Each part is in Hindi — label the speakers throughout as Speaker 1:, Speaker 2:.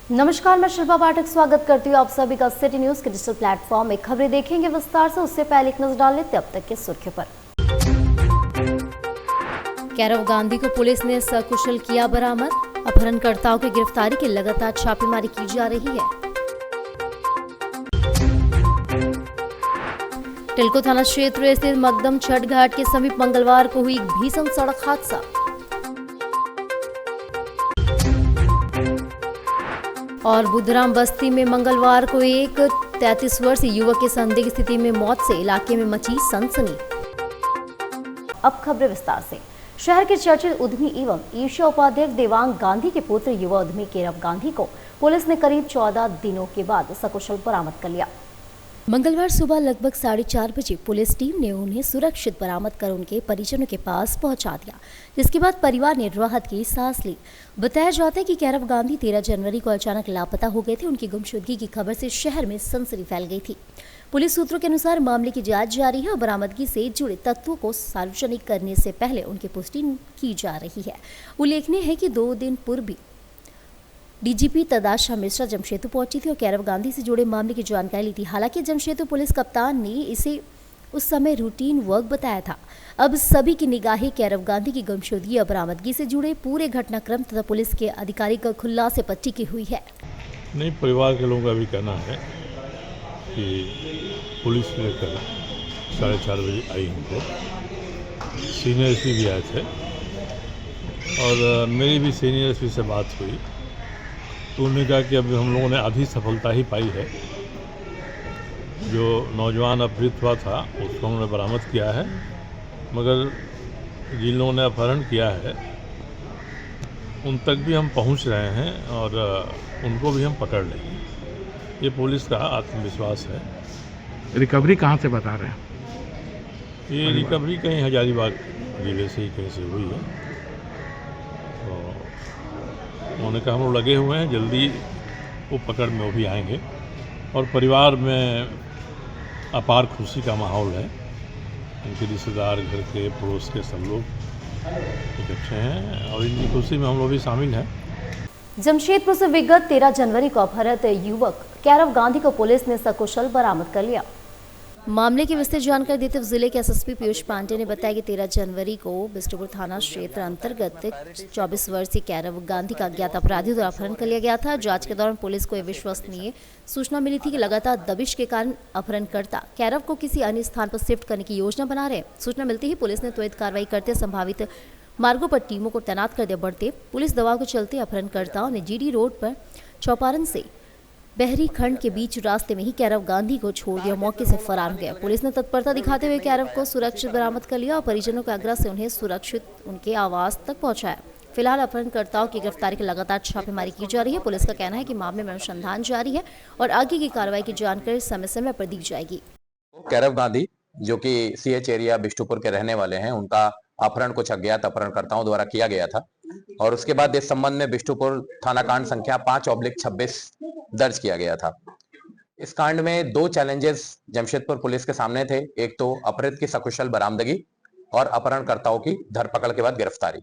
Speaker 1: नमस्कार, मैं शिल्पा पाठक स्वागत करती हूँ आप सभी का सिटी न्यूज के डिजिटल प्लेटफॉर्म में। खबरें देखेंगे विस्तार से, उससे पहले एक नजर डाल लेते अब तक के सुर्खियों पर। कैरव गांधी को पुलिस ने सकुशल किया बरामद। अपहरणकर्ताओं की गिरफ्तारी की लगातार छापेमारी की जा रही है। टिल्को थाना क्षेत्र स्थित मकदम छठ घाट के समीप मंगलवार को हुई भीषण सड़क हादसा। और बुधराम बस्ती में मंगलवार को एक 33 वर्षीय युवक की संदिग्ध स्थिति में मौत से इलाके में मची सनसनी। अब खबरें विस्तार से। शहर के चर्चित उद्यमी एवं ईर्ष्या उपाध्यक्ष देवांग गांधी के पुत्र युवा उद्यमी केरव गांधी को पुलिस ने करीब 14 दिनों के बाद सकुशल बरामद कर लिया। मंगलवार सुबह लगभग 4:30 बजे पुलिस टीम ने उन्हें सुरक्षित बरामद कर उनके परिजनों के पास पहुंचा दिया, जिसके बाद परिवार ने राहत की सांस ली। बताया जाता है कि कैरव गांधी 13 जनवरी को अचानक लापता हो गए थे। उनकी गुमशुदगी की खबर से शहर में सनसनी फैल गई थी। पुलिस सूत्रों के अनुसार मामले की जांच जारी है और बरामदगी से जुड़े तत्वों को सार्वजनिक करने से पहले उनकी पुष्टि की जा रही है। उल्लेखनीय है कि 2 दिन पूर्व डीजीपी तदाशा मिश्रा जमशेदपुर पहुंची थी और कैरव गांधी से जुड़े मामले की जानकारी ली थी। हालांकि जमशेदपुर पुलिस कप्तान ने इसे उस समय रूटीन वर्क बताया था। अब सभी की निगाहें कैरव गांधी की गुमशुदगी और बरामदगी से जुड़े पूरे घटनाक्रम तथा पुलिस के अधिकारी का खुलासे पर टिकी हुई है।
Speaker 2: नहीं, परिवार के लोगों का भी कहना है कि पुलिस लेकर 4:30 बजे आई हमको, सीनियर एसपी भी आए थे और मेरी भी सीनियर एसपी से बात हुई तो उन्होंने कहा कि अभी हम लोगों ने आधी सफलता ही पाई है। जो नौजवान अपहृत हुआ था उसको हमने बरामद किया है, मगर जिन लोगों ने अपहरण किया है उन तक भी हम पहुंच रहे हैं और उनको भी हम पकड़ लेंगे। ये पुलिस का आत्मविश्वास है।
Speaker 3: रिकवरी कहाँ से बता रहे हैं?
Speaker 2: ये रिकवरी कहीं हजारीबाग जिले से ही कहीं से हुई है। तो उन्होंने कहा हम लोग लगे हुए हैं, जल्दी वो पकड़ में वो भी आएंगे और परिवार में अपार खुशी का माहौल है। उनके रिश्तेदार, घर के पड़ोस के सब लोग इकट्ठे हैं और इनकी खुशी में हम लोग भी शामिल हैं।
Speaker 1: जमशेदपुर से विगत 13 जनवरी को अपहृत युवक कैरव गांधी को पुलिस ने सकुशल बरामद कर लिया। मामले की विस्तृत जानकारी देते हुए जिले के एसएसपी पीयूष पांडे ने बताया कि 13 जनवरी को बिष्टुपुर थाना क्षेत्र अंतर्गत 24 वर्षीय कैरव गांधी का अज्ञात अपराधियों द्वारा अपहरण कर लिया गया था। जांच के दौरान पुलिस को विश्वसनीय सूचना मिली थी कि लगातार दबिश के कारण अपहरणकर्ता कैरव को किसी अन्य स्थान पर शिफ्ट करने की योजना बना रहे। सूचना मिलते ही पुलिस ने त्वरित कार्रवाई करते संभावित मार्गों पर टीमों को तैनात कर दिया। बढ़ते पुलिस दबाव के चलते अपहरणकर्ताओं ने जीडी रोड पर चौपारण से बहरी खंड के बीच रास्ते में ही कैरव गांधी को छोड़ दिया, मौके से फरार हो गया। पुलिस ने तत्परता दिखाते हुए कैरव को सुरक्षित बरामद कर लिया और परिजनों के आग्रह से उन्हें सुरक्षित उनके आवास तक पहुंचाया। फिलहाल अपहरणकर्ताओं की गिरफ्तारी की लगातार छापेमारी की जा रही है। पुलिस का कहना है कि मामले में अनुसंधान जारी है और आगे की कार्रवाई की जानकारी समय समय पर दी जाएगी।
Speaker 4: कैरव गांधी जो कि सीएच एरिया बिष्टुपुर के रहने वाले हैं, उनका अपहरण कुछ अज्ञात अपहरणकर्ताओं द्वारा किया गया था और उसके बाद इस संबंध में बिष्टुपुर थाना कांड संख्या 5/26 दर्ज किया गया था। इस कांड में 2 चैलेंजेस जमशेदपुर पुलिस के सामने थे। एक तो अपहृत की सकुशल बरामदगी और अपहरणकर्ताओं की धरपकड़ के बाद गिरफ्तारी।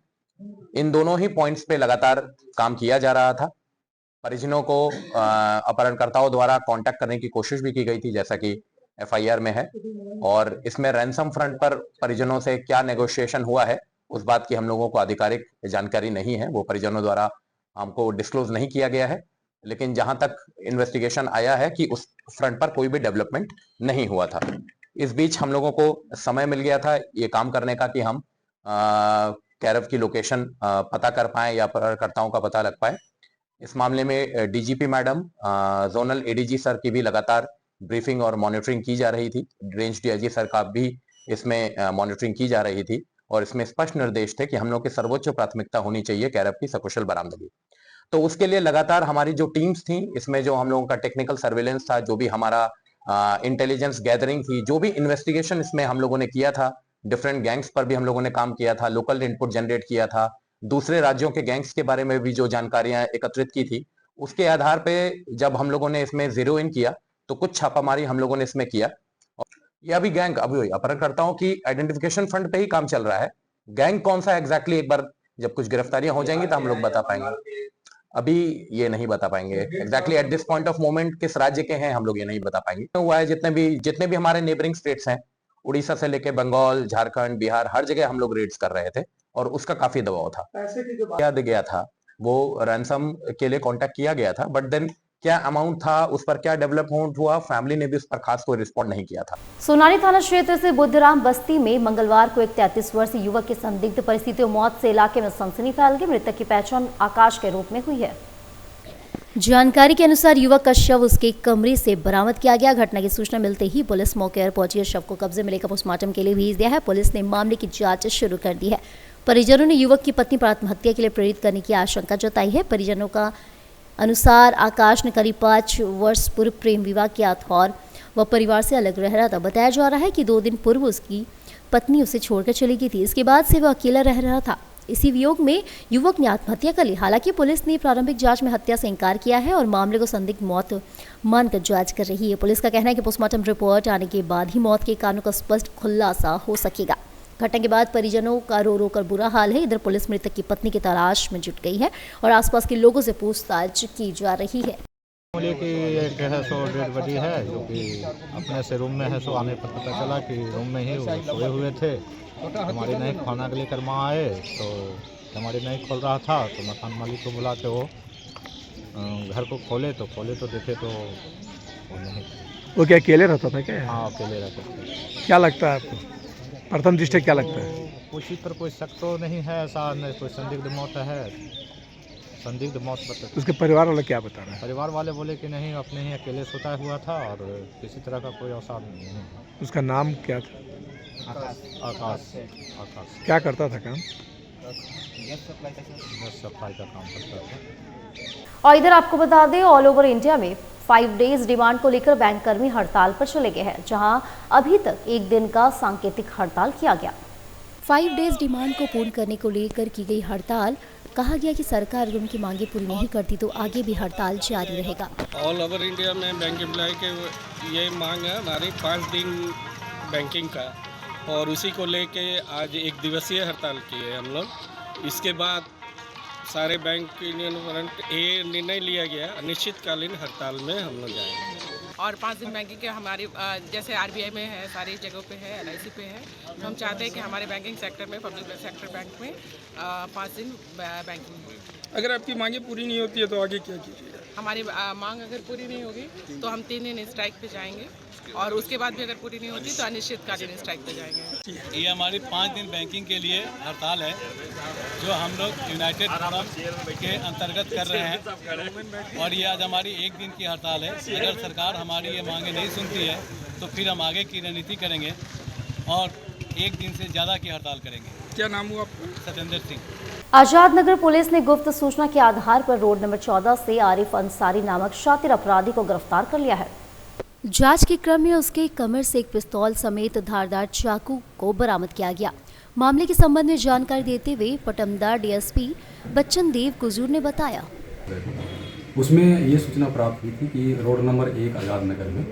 Speaker 4: इन दोनों ही पॉइंट्स पे लगातार काम किया जा रहा था। परिजनों को अपहरणकर्ताओं द्वारा कांटेक्ट करने की कोशिश भी की गई थी, जैसा कि एफआईआर में है, और इसमें रैंसम फ्रंट पर परिजनों से क्या नेगोशिएशन हुआ है उस बात की हम लोगों को आधिकारिक जानकारी नहीं है। वो परिजनों द्वारा हमको डिस्क्लोज नहीं किया गया है, लेकिन जहां तक इन्वेस्टिगेशन आया है कि उस फ्रंट पर कोई भी डेवलपमेंट नहीं हुआ था। इस बीच हम लोगों को समय मिल गया था ये काम करने का कि हम कैरव की लोकेशन पता कर पाए या अपहरणकर्ताओं का पता लग पाए। इस मामले में DGP madam, zonal ADG sir की भी लगातार ब्रीफिंग और मॉनिटरिंग की जा रही थी। रेंज डीआईजी सर का भी इसमें मॉनिटरिंग की जा रही थी और इसमें स्पष्ट निर्देश थे कि हम लोग की सर्वोच्च प्राथमिकता होनी चाहिए कैरव की सकुशल बरामदगी। तो उसके लिए लगातार हमारी जो टीम्स थी, इसमें जो हम लोगों का टेक्निकल सर्वेलेंस था, जो भी हमारा इंटेलिजेंस गैदरिंग थी, जो भी इन्वेस्टिगेशन इसमें हम लोगों ने किया था, डिफरेंट गैंग्स पर भी हम लोगों ने काम किया था, लोकल इनपुट जनरेट किया था, दूसरे राज्यों के गैंग्स के बारे में भी जो जानकारियां एकत्रित की थी, उसके आधार पे जब हम लोगों ने इसमें जीरो इन किया तो कुछ छापामारी हम लोगों ने इसमें किया। ये अभी गैंग अभी अपहरणकर्ताओं की आइडेंटिफिकेशन फ्रंट पे ही काम चल रहा है। गैंग कौन सा एग्जैक्टली एक बार जब कुछ गिरफ्तारियां हो जाएंगी तो हम लोग बता पाएंगे। अभी ये नहीं बता पाएंगे exactly at this point of moment किस राज्य के हैं, हम लोग ये नहीं बता पाएंगे। हुआ है जितने भी हमारे नेबरिंग स्टेट्स हैं, उड़ीसा से लेके बंगाल, झारखंड, बिहार, हर जगह हम लोग रेड्स कर रहे थे और उसका काफी दबाव था। याद गया था, वो रैंसम के लिए कांटेक्ट किया गया था, बट देन क्या अमाउंट था, उस पर क्या डेवलपमेंट हुआ, फैमिली ने भी उस पर खास कोई रिस्पॉन्ड नहीं किया था।
Speaker 1: सोनारी थाना क्षेत्र से बुद्धराम बस्ती में मंगलवार को एक 33 वर्षीय युवक की संदिग्ध परिस्थितियों मौत से इलाके में सनसनी फैल गई। मृतक की पहचान आकाश के रूप में हुई है। जानकारी के अनुसार युवक का शव उसके कमरे से बरामद किया गया। घटना की सूचना मिलते ही पुलिस मौके पर पहुंची और शव को कब्जे में लेकर पोस्टमार्टम के लिए भेज दिया है। पुलिस ने मामले की जांच शुरू कर दी है। परिजनों ने युवक की पत्नी पर आत्महत्या के लिए प्रेरित करने की आशंका जताई है। परिजनों का अनुसार आकाश ने करीब 5 वर्ष पूर्व प्रेम विवाह किया था और वह परिवार से अलग रह रहा था। बताया जा रहा है कि 2 दिन पूर्व उसकी पत्नी उसे छोड़कर चली गई थी। इसके बाद से वह अकेला रह रहा था। इसी वियोग में युवक ने आत्महत्या कर ली। हालांकि पुलिस ने प्रारंभिक जांच में हत्या से इंकार किया है और मामले को संदिग्ध मौत मानकर जांच कर रही है। पुलिस का कहना है कि पोस्टमार्टम रिपोर्ट आने के बाद ही मौत के कारणों का स्पष्ट खुलासा हो सकेगा। घटना के बाद परिजनों का रो रो कर बुरा हाल है। इधर पुलिस मृतक की पत्नी की तलाश में जुट गई है और आसपास के लोगों से पूछताछ की जा रही है।
Speaker 5: बोले कि एक है सो डेड बॉडी है जो कि अपने से रूम में है, सो आने पर पता चला कि रूम में ही वो सोए हुए थे। हमारे नहीं खाना के लेकर माँ आए तो हमारे नहीं खोल रहा था तो मकान मालिक को बुला के वो घर को खोले तो देखे तो वो नहीं।
Speaker 3: वो क्या अकेले रहता था क्या?
Speaker 5: हाँ, अकेले रहते थे।
Speaker 3: क्या लगता है आपको, प्रथम दृष्टया क्या लगता है?
Speaker 5: उसी पर कोई शक तो नहीं है, ऐसा नहीं कोई संदिग्ध मौत है, संदिग्ध मौत बता।
Speaker 3: उसके परिवार वाले क्या बता रहे हैं?
Speaker 5: परिवार वाले बोले कि नहीं, अपने ही अकेले सोता हुआ था और किसी तरह का कोई औसार नहीं है।
Speaker 3: उसका नाम क्या था?
Speaker 5: आकाश।
Speaker 3: क्या करता था काम?
Speaker 5: सफाई का काम करता था।
Speaker 1: और इधर आपको बता दें, ऑल ओवर इंडिया में 5 डेज डिमांड को लेकर बैंक कर्मी हड़ताल पर चले गए हैं, जहां अभी तक 1 दिन का सांकेतिक हड़ताल किया गया। 5 डेज डिमांड को पूर्ण करने को लेकर की गई हड़ताल। कहा गया कि सरकार अगर उनकी मांगे पूरी नहीं करती तो आगे भी हड़ताल जारी रहेगा।
Speaker 6: ऑल ओवर इंडिया में बैंक एम्प्लॉय के ये मांग है हमारी 5 दिन बैंकिंग का, और उसी को लेके आज 1 दिवसीय हड़ताल की है हम लोग। इसके बाद सारे बैंक यूनियन वारंट ये निर्णय लिया गया अनिश्चितकालीन हड़ताल में हम लोग जाएंगे।
Speaker 7: और 5 दिन बैंकिंग के हमारी जैसे आरबीआई में है, सारी जगहों पे है, एलआईसी पे है, तो हम चाहते हैं कि हमारे बैंकिंग सेक्टर में, पब्लिक सेक्टर बैंक में 5 दिन बैंकिंग हो।
Speaker 6: अगर आपकी मांगे पूरी नहीं होती है तो आगे क्या कीजिएगा?
Speaker 7: हमारी मांग अगर पूरी नहीं होगी तो हम 3 दिन स्ट्राइक पे जाएंगे, और उसके बाद भी अगर पूरी नहीं होती तो अनिश्चितकालीन स्ट्राइक पे जाएंगे।
Speaker 8: ये हमारी 5 दिन बैंकिंग के लिए हड़ताल है जो हम लोग यूनाइटेड फोरम के अंतर्गत कर रहे हैं, और ये आज हमारी 1 दिन की हड़ताल है। अगर सरकार हमारी ये मांगे नहीं सुनती है तो फिर हम आगे की रणनीति करेंगे और 1 दिन से ज़्यादा की हड़ताल करेंगे।
Speaker 6: क्या नाम हुआ आपका?
Speaker 8: सत्येंद्र सिंह।
Speaker 1: आजाद नगर पुलिस ने गुप्त सूचना के आधार पर रोड नंबर 14 से आरिफ अंसारी नामक शातिर अपराधी को गिरफ्तार कर लिया है। जांच के क्रम में उसके कमर से एक पिस्तौल समेत धारदार चाकू को बरामद किया गया। मामले के संबंध में जानकारी देते हुए पटमदार डीएसपी बच्चन देव कुजूर ने बताया,
Speaker 9: उसमें ये सूचना प्राप्त हुई थी कि रोड नंबर 1 आजाद नगर में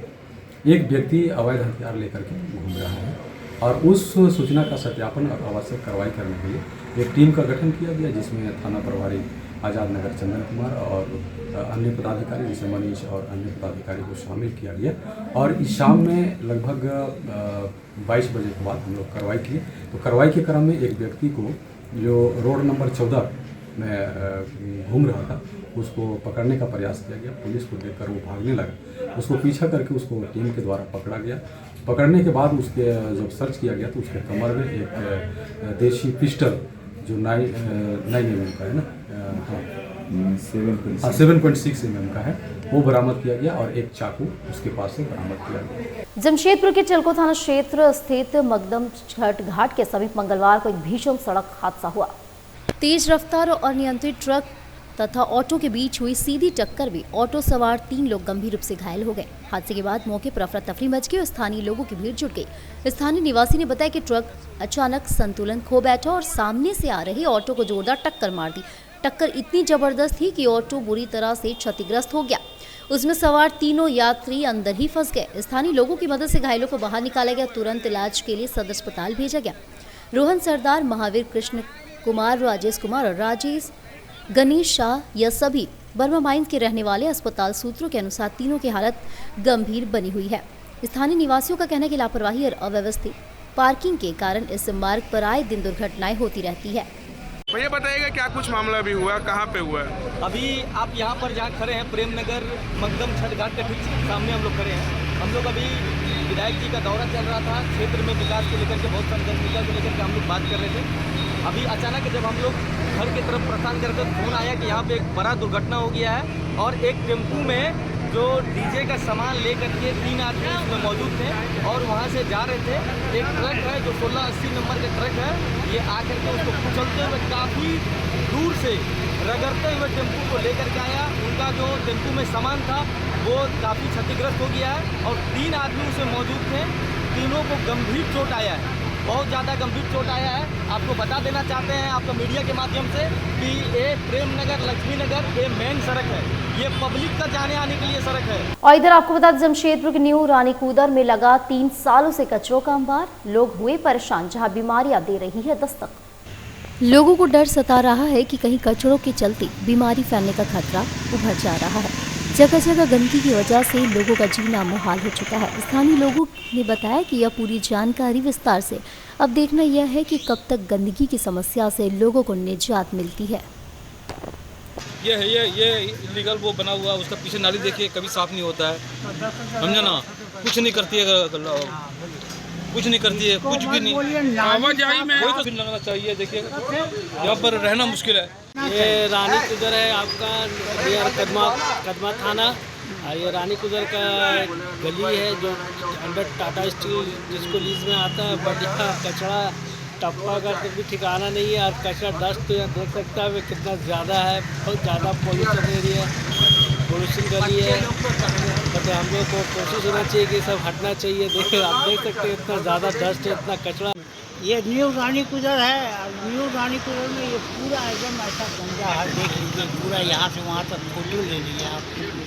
Speaker 9: एक व्यक्ति अवैध हथियार लेकर के घूम रहा है, और उस सूचना का सत्यापन और आवश्यक कार्रवाई करने के लिए एक टीम का गठन किया गया, जिसमें थाना प्रभारी आजाद नगर चंदन कुमार और अन्य पदाधिकारी जैसे मनीष और अन्य पदाधिकारी को शामिल किया गया। और इस शाम में लगभग 22 बजे के बाद हम लोग कार्रवाई किए। तो कार्रवाई के क्रम में एक व्यक्ति को जो रोड नंबर 14 में घूम रहा था उसको पकड़ने का प्रयास किया गया। पुलिस को देखकर वो भागने लगा, उसको पीछा करके उसको टीम के द्वारा पकड़ा गया। पकड़ने के बाद उसके जब सर्च किया गया तो उसके कमर में एक देशी पिस्टल जो 9 mm का है ना, 7.6 mm का है, वो बरामद किया गया, और एक चाकू उसके पास से बरामद किया गया।
Speaker 1: जमशेदपुर के चिल्को थाना क्षेत्र स्थित मकदम छठ घाट के समीप मंगलवार को एक भीषण सड़क हादसा हुआ। तेज रफ्तार और अनियंत्रित ट्रक तथा ऑटो के बीच हुई सीधी टक्कर में ऑटो सवार 3 लोग गंभीर रूप से घायल हो गए। हादसे के बाद मौके पर अफरा तफरी मच गई और स्थानीय लोगों की भीड़ जुट गई। स्थानीय निवासी ने बताया कि ट्रक अचानक संतुलन खो बैठा और सामने से आ रहे ऑटो को जोरदार टक्कर मार दी। टक्कर इतनी जबरदस्त थी कि ऑटो बुरी तरह से क्षतिग्रस्त हो गया। उसमें सवार 3 यात्री अंदर ही फंस गए। स्थानीय लोगों की मदद से घायलों को बाहर निकाला गया। तुरंत इलाज के लिए सदर अस्पताल भेजा गया। रोहन सरदार, महावीर कृष्ण कुमार, राजेश कुमार और राजेश गणेश शाह, यह सभी बर्मा माइंस के रहने वाले। अस्पताल सूत्रों के अनुसार तीनों की हालत गंभीर बनी हुई है। स्थानीय निवासियों का कहना है कि लापरवाही और अव्यवस्थित पार्किंग के कारण इस मार्ग पर आए दिन दुर्घटनाएं होती रहती है।
Speaker 10: भैया बताइएगा क्या कुछ मामला भी हुआ, कहाँ पे हुआ है?
Speaker 11: अभी आप यहाँ पर जहाँ खड़े हैं प्रेम नगर मकदम छठ घाट के ठीक सामने हम लोग खड़े हैं। हम लोग अभी विधायक जी का दौरा चल रहा था, क्षेत्र में विकास को लेकर के बहुत सारी जनसंख्या को लेकर के हम लोग बात कर रहे थे। अभी अचानक जब हम लोग घर की तरफ प्रस्थान करके फोन आया कि यहाँ पे एक बड़ा दुर्घटना हो गया है और एक टेम्पू में जो डीजे का सामान लेकर के 3 आदमी उसमें मौजूद थे और वहाँ से जा रहे थे। एक ट्रक है जो 1680 नंबर का ट्रक है, ये आकर के उसको कुचलते हुए काफ़ी दूर से रगड़ते हुए टेम्पू को लेकर के आया। उनका जो टेम्पू में सामान था वो काफ़ी क्षतिग्रस्त हो गया है और 3 आदमी उसमें मौजूद थे। तीनों को गंभीर चोट आया है, बहुत ज़्यादा गंभीर चोट आया है। आपको बता देना चाहते हैं आपका मीडिया के माध्यम से कि ये प्रेम नगर लक्ष्मी नगर ये मेन सड़क है, ये पब्लिक का जाने आने के लिए सड़क है।
Speaker 1: और इधर आपको बता दें जमशेदपुर के न्यू रानी कूदर में लगा 3 सालों से कचरों का अंबार। लोग हुए परेशान, जहां बीमारियां दे रही है दस्तक। लोगों को डर सता रहा है कि कहीं कचरों के चलते बीमारी फैलने का खतरा उभर जा रहा है। जगह जगह गंदगी की वजह से लोगों का जीना मुहाल हो चुका है। स्थानीय लोगों ने बताया कि यह पूरी जानकारी विस्तार से। अब देखना यह है कि कब तक गंदगी की समस्या से लोगों को निजात मिलती है।
Speaker 12: ये इलीगल वो बना हुआ, उसका पीछे नाली देखिए कभी साफ नहीं होता है, समझा ना। कुछ नहीं करती है, कुछ नहीं करती है, कुछ भी नहीं। आवाजाही में कोई तो लगना चाहिए। देखिए यहाँ पर रहना मुश्किल है।
Speaker 11: ये रानी कुदर है आपका नियर कदमा थाना, और ये रानी कुदर का गली है जो अंडर टाटा स्टील जिसको लीज में आता है। बढ़िया कचरा टप्पा का भी ठिकाना नहीं है और कचरा डस्ट तो यहाँ देख सकता है कितना ज़्यादा है, बहुत ज़्यादा पॉल्यूशन एरिया पॉल्यूशन गली है। बट हम लोग को कोशिश होना चाहिए कि सब हटना चाहिए। देखिए आप देख सकते हैं इतना ज़्यादा डस्ट है, इतना कचरा।
Speaker 13: ये न्यू रानी कुदर है, न्यू रानी कुदर में ये पूरा एकदम ऐसा गंदा है, देख लीजिए पूरा यहाँ से वहाँ तक फोटो ले लीजिए आप।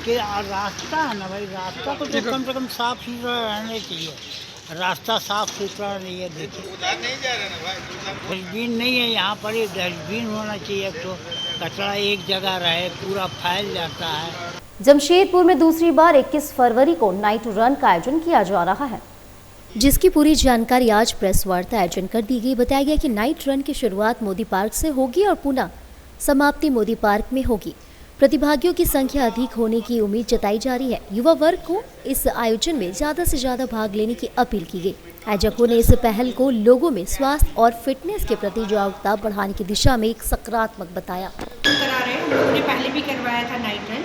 Speaker 13: कि रास्ता है ना भाई, रास्ता को तो कम से कम साफ सुथरा रहना चाहिए। रास्ता साफ सुथरा नहीं है। देखिए डस्टबिन नहीं है यहाँ पर, ये डस्टबिन होना चाहिए। तो कचरा एक जगह रहे, पूरा फैल जाता है।
Speaker 1: जमशेदपुर में दूसरी बार 21 फरवरी को नाइट रन का आयोजन किया जा रहा है, जिसकी पूरी जानकारी आज प्रेस वार्ता आयोजन कर दी गई। बताया गया कि नाइट रन की शुरुआत मोदी पार्क से होगी और पुनः समाप्ति मोदी पार्क में होगी। प्रतिभागियों की संख्या अधिक होने की उम्मीद जताई जा रही है। युवा वर्ग को इस आयोजन में ज़्यादा से ज़्यादा भाग लेने की अपील की गई। आयोजकों ने इस पहल को लोगों में स्वास्थ्य और फिटनेस के प्रति जागरूकता बढ़ाने की दिशा में एक सकारात्मक बताया।
Speaker 14: करा रहे हम लोगों ने पहले भी करवाया था नाइट रन,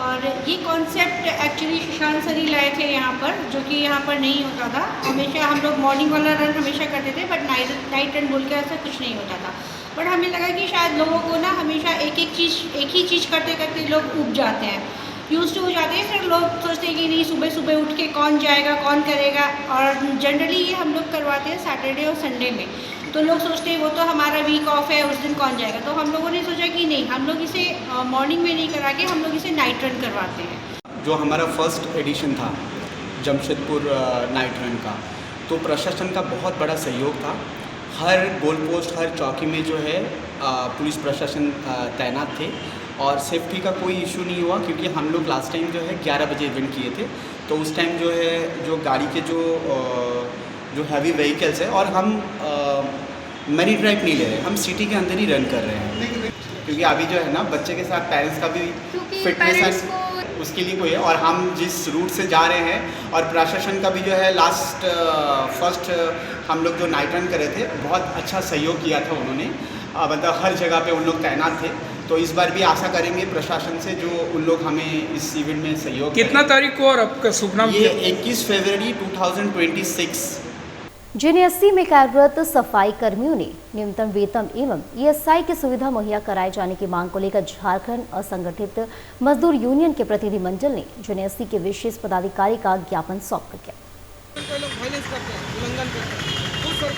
Speaker 14: और ये कॉन्सेप्ट एक्चुअली सुशांत सर ही लाए थे यहाँ पर, जो कि यहाँ पर नहीं होता था। हमेशा हम लोग मॉर्निंग वाला रन हमेशा करते थे, बट नाइट रन बोल के ऐसा कुछ नहीं होता था। बट हमें लगा कि शायद लोगों को ना हमेशा एक ही चीज़ करते करते लोग ऊब जाते हैं, यूज टू हो जाते हैं। फिर लोग सोचते हैं कि नहीं सुबह सुबह उठ के कौन जाएगा कौन करेगा। और जनरली ये हम लोग करवाते हैं सैटरडे और संडे में, तो लोग सोचते हैं वो तो हमारा वीक ऑफ है, उस दिन कौन जाएगा। तो हम लोगों ने सोचा कि नहीं, हम लोग इसे मॉर्निंग में नहीं करा के हम लोग इसे नाइट रन करवाते हैं।
Speaker 15: जो हमारा फर्स्ट एडिशन था जमशेदपुर नाइट रन का, तो प्रशासन का बहुत बड़ा सहयोग था। हर गोल पोस्ट, हर चौकी में जो है पुलिस प्रशासन तैनात थे और सेफ्टी का कोई इशू नहीं हुआ, क्योंकि हम लोग लास्ट टाइम जो है 11 बजे इवेंट किए थे। तो उस टाइम जो है जो गाड़ी के जो हैवी व्हीकल्स है, और हम मैनी ड्राइव नहीं ले रहे, हम सिटी के अंदर ही रन कर रहे हैं, क्योंकि अभी जो है ना बच्चे के साथ पेरेंट्स का भी फिटनेस है, उसके लिए कोई है। और हम जिस रूट से जा रहे हैं, और प्रशासन का भी जो है फर्स्ट हम लोग जो नाइट रन कर रहे थे बहुत अच्छा सहयोग किया था उन्होंने, मतलब हर जगह पे उन लोग तैनात थे। तो इस बार भी आशा करेंगे प्रशासन से जो उन लोग हमें इस इवेंट में सहयोग।
Speaker 10: कितना तारीख को और आपका शुभ नाम?
Speaker 15: ये 21 फरवरी 2026।
Speaker 1: जेएनएससी में कार्यरत सफाई कर्मियों ने न्यूनतम वेतन एवं ईएसआई की सुविधा मुहैया कराए जाने की मांग को लेकर झारखंड असंगठित मजदूर यूनियन के प्रतिनिधिमंडल ने जेएनएससी के विशेष पदाधिकारी का ज्ञापन सौंप किया।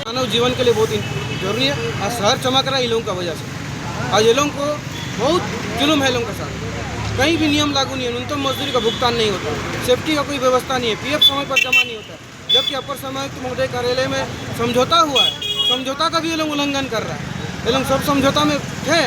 Speaker 16: मानव जीवन के लिए बहुत जरूरी है, और शहर चमक रहा है इन लोगों का वजह से। और ये लोगों को बहुत जुल्म है, लोगों के साथ कहीं भी नियम लागू नहीं है, न्यूनतम मजदूरी का भुगतान नहीं होता, सेफ्टी का कोई व्यवस्था नहीं है, पीएफ समय पर जमा नहीं होता, जबकि अपर समायुक्त महोदय कार्यालय में समझौता हुआ है, समझौता का भी ये लोग उल्लंघन कर रहा है। ये लोग सब समझौता में थे,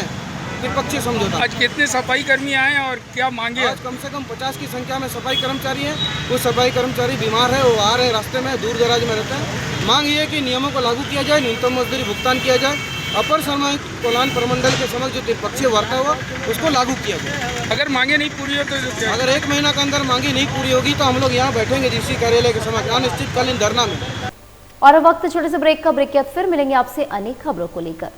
Speaker 16: त्रिपक्षीय समझौता।
Speaker 17: आज कितने सफाई कर्मी आए हैं और क्या मांगे?
Speaker 16: आज कम से कम 50 की संख्या में सफाई कर्मचारी हैं। कुछ सफाई कर्मचारी बीमार है, वो आ रहे रास्ते में, दूर दराज में रहते हैं। मांग ये है कि नियमों को लागू किया जाए, न्यूनतम मजदूरी भुगतान किया जाए, अपर सामयिक कल्याण प्रमंडल के समक्ष जो त्रिपक्षीय वार्ता हुआ उसको लागू किया जाए।
Speaker 17: अगर मांगे नहीं पूरी हो तो क्या?
Speaker 16: अगर 1 महीना के अंदर मांगी नहीं पूरी होगी तो हम लोग यहाँ बैठेंगे डीसी कार्यालय के समक्ष अनिश्चितकालीन धरना में।
Speaker 1: और अब वक्त छोटे से ब्रेक का। ब्रेक के बाद फिर मिलेंगे आपसे अनेक खबरों को लेकर।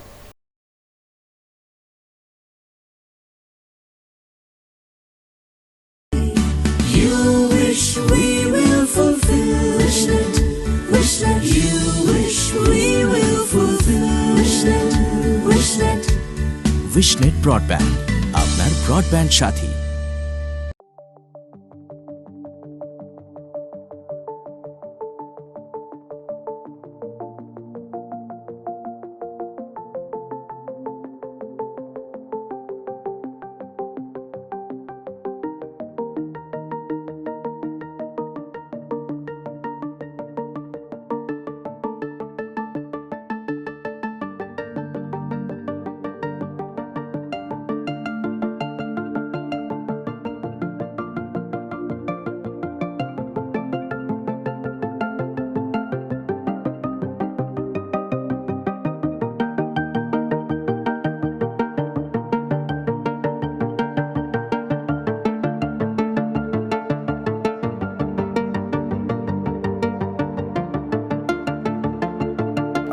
Speaker 18: विशनेट ब्रॉडबैंड, আপনার ব্রডব্যান্ড সাথী।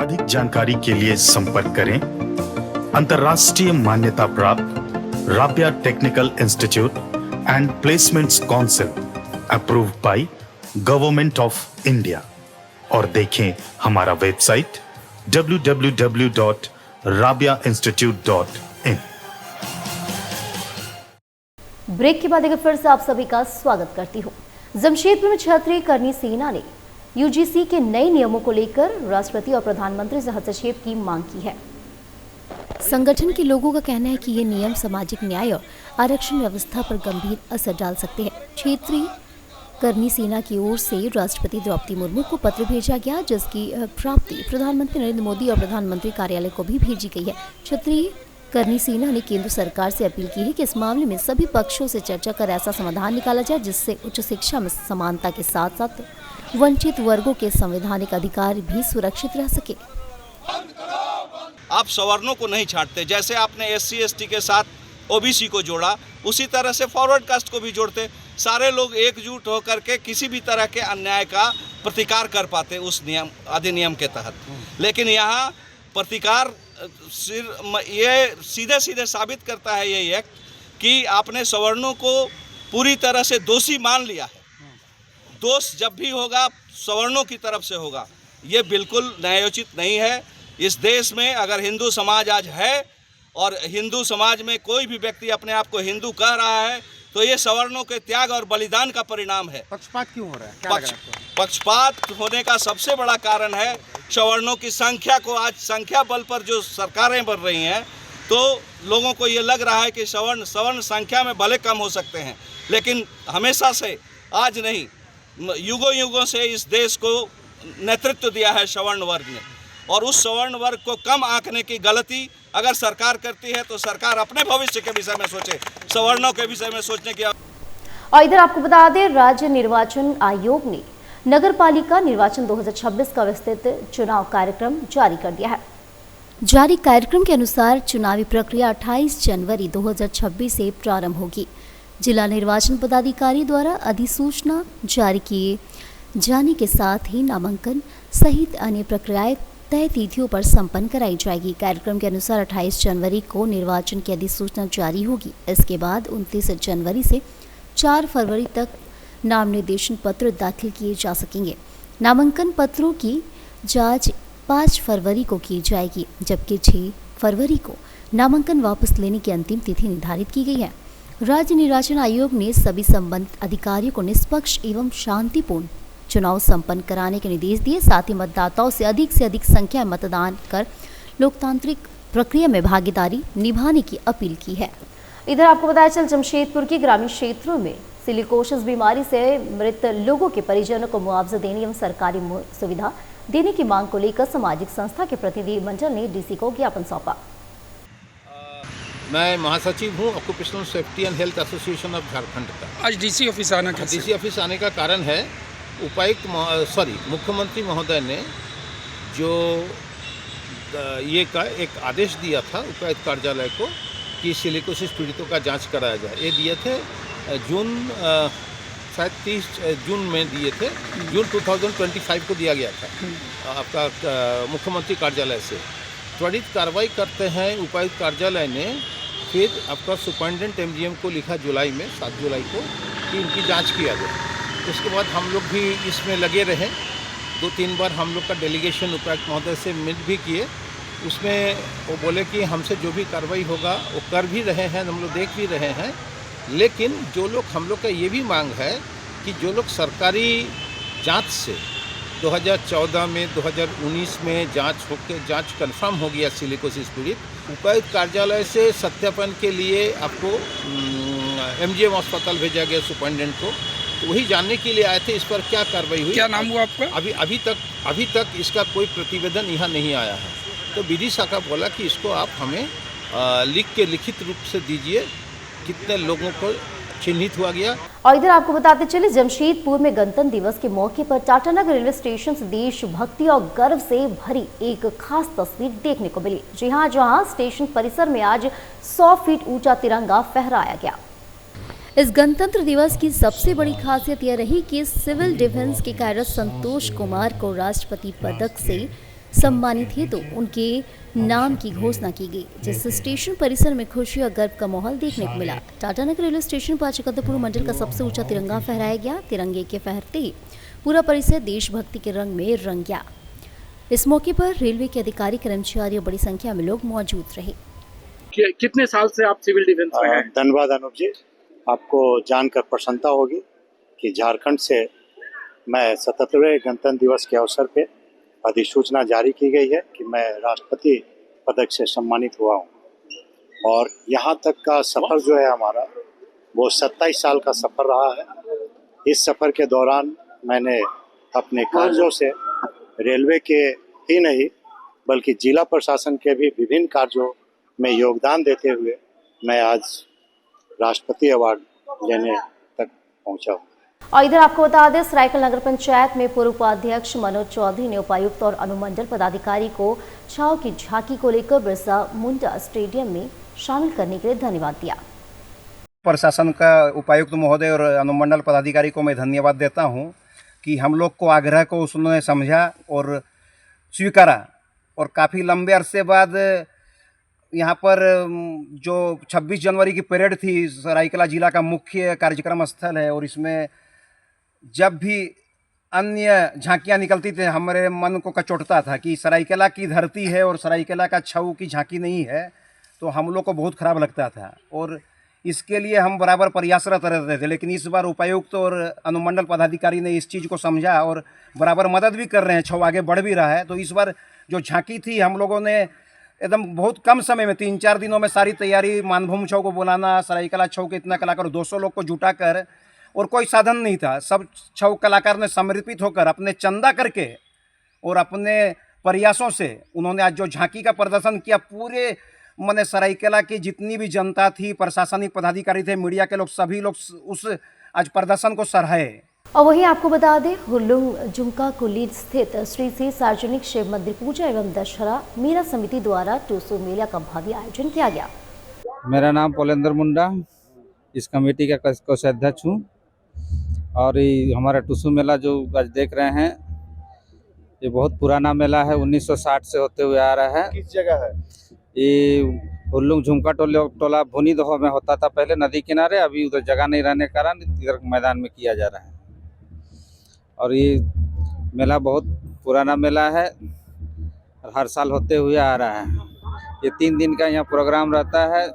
Speaker 19: अधिक जानकारी के लिए संपर्क करें अंतर्राष्ट्रीय मान्यता प्राप्त Rabia technical institute and placements council approved by government of India और देखें हमारा वेबसाइट www.rabiainstitute.in।
Speaker 1: ब्रेक के बाद एक फिर से आप सभी का स्वागत करती हूँ। जमशेदपुर में छात्री करनी सेना ने यूजीसी के नए नियमों को लेकर राष्ट्रपति और प्रधानमंत्री से हस्तक्षेप की मांग की है। संगठन के लोगों का कहना है कि ये नियम सामाजिक न्याय और आरक्षण व्यवस्था पर गंभीर असर डाल सकते हैं। क्षेत्रीय करनी सेना की ओर से राष्ट्रपति द्रौपदी मुर्मू को पत्र भेजा गया, जिसकी प्राप्ति प्रधानमंत्री नरेंद्र मोदी और प्रधानमंत्री कार्यालय को भी भेजी गई है। क्षेत्रीय करनी सेना ने केंद्र सरकार से अपील की है कि इस मामले में सभी पक्षों से चर्चा कर ऐसा समाधान निकाला जाए जिससे उच्च शिक्षा में समानता के साथ साथ वंचित वर्गों के संवैधानिक अधिकार भी सुरक्षित रह सके।
Speaker 20: आप सवर्णों को नहीं छांटते, जैसे आपने SC ST के साथ OBC को जोड़ा, उसी तरह से फॉरवर्ड कास्ट को भी जोड़ते। सारे लोग एकजुट होकर के किसी भी तरह के अन्याय का प्रतिकार कर पाते उस नियम अधिनियम के तहत। लेकिन यहाँ प्रतिकार ये सीधे सीधे साबित करता है ये एक्ट कि आपने सवर्णों को पूरी तरह से दोषी मान लिया है। दोष जब भी होगा सवर्णों की तरफ से होगा, ये बिल्कुल न्यायोचित नहीं है। इस देश में अगर हिंदू समाज आज है और हिंदू समाज में कोई भी व्यक्ति अपने आप को हिंदू कह रहा है तो ये सवर्णों के त्याग और बलिदान का परिणाम है।
Speaker 21: पक्षपात क्यों हो रहा है?
Speaker 20: पक्षपात होने का सबसे बड़ा कारण है सवर्णों की संख्या को आज संख्या बल पर जो सरकारें बढ़ रही हैं तो लोगों को ये लग रहा है कि सवर्ण संख्या में भले कम हो सकते हैं, लेकिन हमेशा से आज नहीं युगों युगों से इस देश को नेतृत्व दिया है सवर्ण वर्ग ने, और उस सवर्ण वर्ग को कम आंकने की गलती अगर सरकार करती है तो सरकार अपने भविष्य के विषय में सोचे, सवर्णों के विषय में सोचने की।
Speaker 1: और इधर आपको बता दें, राज्य निर्वाचन आयोग ने नगर पालिका निर्वाचन 2026 का विस्तृत चुनाव कार्यक्रम जारी कर दिया है। जारी कार्यक्रम के अनुसार चुनावी प्रक्रिया 28 जनवरी 2026 से प्रारंभ होगी। जिला निर्वाचन पदाधिकारी द्वारा अधिसूचना जारी किए जाने के साथ ही नामांकन सहित अन्य प्रक्रियाएं तय तिथियों पर संपन्न कराई जाएगी। कार्यक्रम के अनुसार 28 जनवरी को निर्वाचन की अधिसूचना जारी होगी। इसके बाद 29 जनवरी से 4 फरवरी तक नाम निर्देशन पत्र दाखिल किए जा सकेंगे। नामांकन पत्रों की जांच 5 फरवरी को की जाएगी, जबकि 6 फरवरी को नामांकन वापस लेने की अंतिम तिथि निर्धारित की गई है। राज्य निर्वाचन आयोग ने सभी संबंधित अधिकारियों को निष्पक्ष एवं शांतिपूर्ण चुनाव संपन्न कराने के निर्देश दिए। साथ ही मतदाताओं से अधिक संख्या में मतदान कर लोकतांत्रिक प्रक्रिया में भागीदारी निभाने की अपील की है। इधर आपको बताया चल जमशेदपुर के ग्रामीण क्षेत्रों में सिलिकोसिस बीमारी से मृत लोगों के परिजनों को मुआवजा देने एवं सरकारी सुविधा देने की मांग को लेकर सामाजिक संस्था के प्रतिनिधि मंडल ने डीसी को ज्ञापन सौंपा।
Speaker 21: मैं महासचिव हूँ occupational safety and health association of Jharkhand का।
Speaker 17: आज डीसी ऑफिस आना कैसे?
Speaker 21: डीसी ऑफिस आने का कारण है मुख्यमंत्री महोदय ने जो ये का एक आदेश दिया था उपायुक्त कार्यालय को कि सिलिकोसिस पीड़ितों का जांच कराया जाए। ये दिए थे शायद 30 जून में दिए थे, जून 2025 को दिया गया था आपका मुख्यमंत्री कार्यालय से। त्वरित कार्रवाई करते हैं उपायुक्त कार्यालय ने, फिर आपका सुपरिटेंडेंट एमजीएम को लिखा जुलाई में 7 जुलाई को कि इनकी जांच किया जाए। उसके बाद हम लोग भी इसमें लगे रहे, 2-3 बार हम लोग का डेलीगेशन उपायुक्त महोदय से मिल भी किए। उसमें वो बोले कि हमसे जो भी कार्रवाई होगा वो कर भी रहे हैं, हम लोग देख भी रहे हैं। लेकिन जो लोग हम लोग का ये भी मांग है कि जो लोग सरकारी जांच से 2014 में 2019 में जांच कंफर्म हो गया सिलिकोसिस पीड़ित, उपायुक्त कार्यालय से सत्यापन के लिए आपको एमजीएम अस्पताल भेजा गया सुपरिटेंडेंट को, तो वही जानने के लिए आए थे इस पर क्या कार्रवाई हुई।
Speaker 17: क्या नाम हुआ आपका?
Speaker 21: अभी तक इसका कोई प्रतिवेदन यहाँ नहीं आया है। तो विधि शाखा बोला कि इसको आप हमें लिखित रूप से दीजिए कितने लोगों को चिन्हित हुआ गया।
Speaker 1: और इधर आपको बताते चले, जमशेदपुर में गणतंत्र दिवस के मौके पर टाटानगर रेलवे स्टेशन से देशभक्ति और गर्व से भरी एक खास तस्वीर देखने को मिली। जी हां, जहां स्टेशन परिसर में आज 100 फीट ऊंचा तिरंगा फहराया गया। इस गणतंत्र दिवस की सबसे बड़ी खासियत यह रही कि सिविल डिफेंस के कैडेट संतोष कुमार को राष्ट्रपति पदक से सम्मानित हेतु उनके नाम की घोषणा की गई, जिससे स्टेशन परिसर में खुशी और गर्व का माहौल देखने को मिला। टाटानगर रेलवे स्टेशन पर चकंदपुर मंडल का सबसे ऊंचा तिरंगा फहराया गया। तिरंगे के फहरते ही पूरा परिसर देशभक्ति के रंग में रंग गया। इस मौके पर रेलवे के अधिकारी, कर्मचारी और बड़ी संख्या में लोग मौजूद रहे।
Speaker 17: कितने साल से आप सिविल डिफेंस में हैं?
Speaker 22: धन्यवाद अनूप जी, आपको जानकर प्रसन्नता होगी कि झारखंड से मैं 77वें गणतंत्र दिवस के अवसर पे अधिसूचना जारी की गई है कि मैं राष्ट्रपति पदक से सम्मानित हुआ हूं। और यहाँ तक का सफ़र जो है हमारा वो 27 साल का सफ़र रहा है। इस सफ़र के दौरान मैंने अपने कार्यों से रेलवे के ही नहीं बल्कि जिला प्रशासन के भी विभिन्न कार्यों में योगदान देते हुए मैं आज राष्ट्रपति अवार्ड लेने तक पहुँचा हूँ।
Speaker 1: और इधर आपको बता दें, सरायकल नगर पंचायत में पूर्व उपाध्यक्ष मनोज चौधरी ने उपायुक्त और अनुमंडल पदाधिकारी को छाव की झांकी को लेकर बिरसा मुंडा स्टेडियम में शामिल करने के लिए धन्यवाद दिया।
Speaker 23: प्रशासन का, उपायुक्त महोदय और अनुमंडल पदाधिकारी को मैं धन्यवाद देता हूं कि हम लोग को आग्रह को उन्होंने समझा और स्वीकारा। और काफ़ी लंबे अरसे बाद यहाँ पर जो 26 जनवरी की परेड थी, सरायकेला जिला का मुख्य कार्यक्रम स्थल है, और इसमें जब भी अन्य झांकियाँ निकलती थी हमारे मन को कचोटता था कि सरायकेला की धरती है और सरायकेला का छऊ की झांकी नहीं है, तो हम लोग को बहुत ख़राब लगता था। और इसके लिए हम बराबर प्रयासरत रहते थे। लेकिन इस बार उपायुक्त और अनुमंडल पदाधिकारी ने इस चीज़ को समझा और बराबर मदद भी कर रहे हैं, छऊ आगे बढ़ भी रहा है। तो इस बार जो झांकी थी हम लोगों ने एकदम बहुत कम समय में 3-4 दिनों में सारी तैयारी, मानभूम छऊ को बुलाना, सरायकेला छऊ के इतना कलाकार 200 लोग को जुटा कर, और कोई साधन नहीं था, सब छऊ कलाकार ने समर्पित होकर अपने चंदा करके और अपने प्रयासों से उन्होंने आज जो झांकी का प्रदर्शन किया, पूरे मने सरायकेला की जितनी भी जनता थी, प्रशासनिक पदाधिकारी थे, मीडिया के लोग, सभी लोग उस आज प्रदर्शन को सराहे।
Speaker 1: और वहीं आपको बता दें, हुल्लुंग झुमका कुली स्थित श्री श्री सार्वजनिक शिव मंदिर पूजा एवं दशहरा मेला समिति द्वारा टूसू मेला का भव्य आयोजन किया गया।
Speaker 24: मेरा नाम पोलेंद्र मुंडा, इस कमेटी का कोषाध्यक्ष हूँ। और ये हमारा टूसू मेला जो आज देख रहे हैं, ये बहुत पुराना मेला है, 1960 से होते हुए आ रहा है।
Speaker 22: किस जगह है
Speaker 24: ये? हुल्लुंग झुमका टोला भुनी दहो में होता था पहले, नदी किनारे। अभी उधर जगह नहीं रहने के कारण इधर मैदान में किया जा रहा है। और ये मेला बहुत पुराना मेला है और हर साल होते हुए आ रहा है। ये 3 दिन का यहाँ प्रोग्राम रहता है।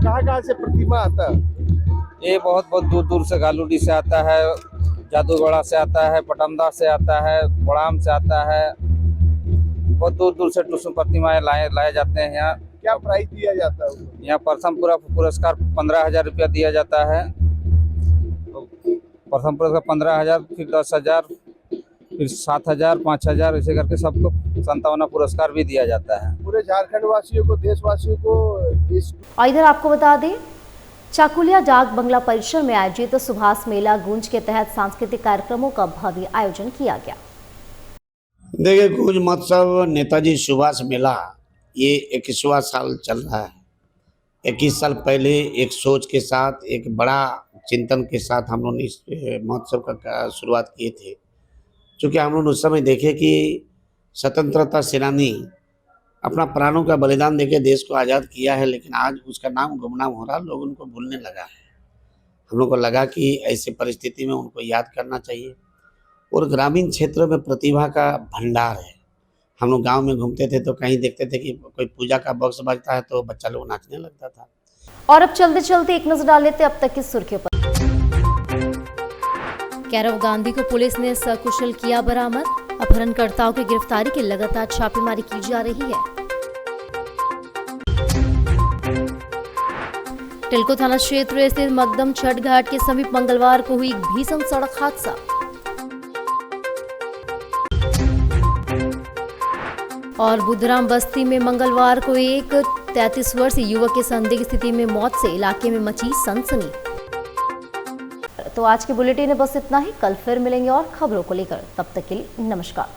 Speaker 22: कहाँ से प्रतिमा आता है?
Speaker 24: ये बहुत दूर दूर से, गालूडी से आता है, जादूगढ़ा से आता है, पटमदा से आता है, बड़ाम से आता है, बहुत दूर दूर से टूसू प्रतिमाएं लाए जाते हैं यहाँ।
Speaker 22: क्या प्राइस दिया जाता है?
Speaker 24: यहाँ प्रथम पुरस्कार 15,000 रुपया दिया जाता है। प्रथम पुरस्कार 15,000, फिर 10,000, फिर 7,000, 5,000, ऐसे करके सबको 57 पुरस्कार भी दिया जाता है।
Speaker 2: पूरे झारखंड वासियों को, देशवासियों को इस।
Speaker 1: और इधर आपको बता दें, चाकुलिया डाक बंगला परिसर में आयोजित सुभाष मेला गूंज के तहत सांस्कृतिक कार्यक्रमों का भव्य आयोजन किया गया।
Speaker 3: देखिए, गूंज महोत्सव नेताजी सुभाष मेला ये 21वां साल चल रहा है। 21 साल पहले एक सोच के साथ, एक बड़ा चिंतन के साथ हम लोग इस महोत्सव का शुरुआत किए थे, क्योंकि हम लोग उस समय देखे कि स्वतंत्रता सेनानी अपना प्राणों का बलिदान देके देश को आज़ाद किया है, लेकिन आज उसका नाम गुमनाम हो रहा, लोग उनको भूलने लगा है। हम लोग को लगा कि ऐसी परिस्थिति में उनको याद करना चाहिए। और ग्रामीण क्षेत्रों में प्रतिभा का भंडार है। हम लोग गांव में घूमते थे तो कहीं देखते थे कि कोई पूजा का बॉक्स बजता है तो बच्चा लोग नाचने लगता था।
Speaker 1: और अब चलते चलते एक नजर डाल लेते अब तक की सुर्खियों पर। कैरव गांधी को पुलिस ने सकुशल किया बरामद। अपहरणकर्ताओं की गिरफ्तारी की लगातार छापेमारी की जा रही है। टिल्को थाना क्षेत्र स्थित मकदम छठ घाट के समीप मंगलवार को हुई भीषण सड़क हादसा। और बुधराम बस्ती में मंगलवार को एक 33 वर्षीय युवक की संदिग्ध स्थिति में मौत से इलाके में मची सनसनी। तो आज के बुलेटिन में बस इतना ही। कल फिर मिलेंगे और खबरों को लेकर। तब तक के लिए नमस्कार।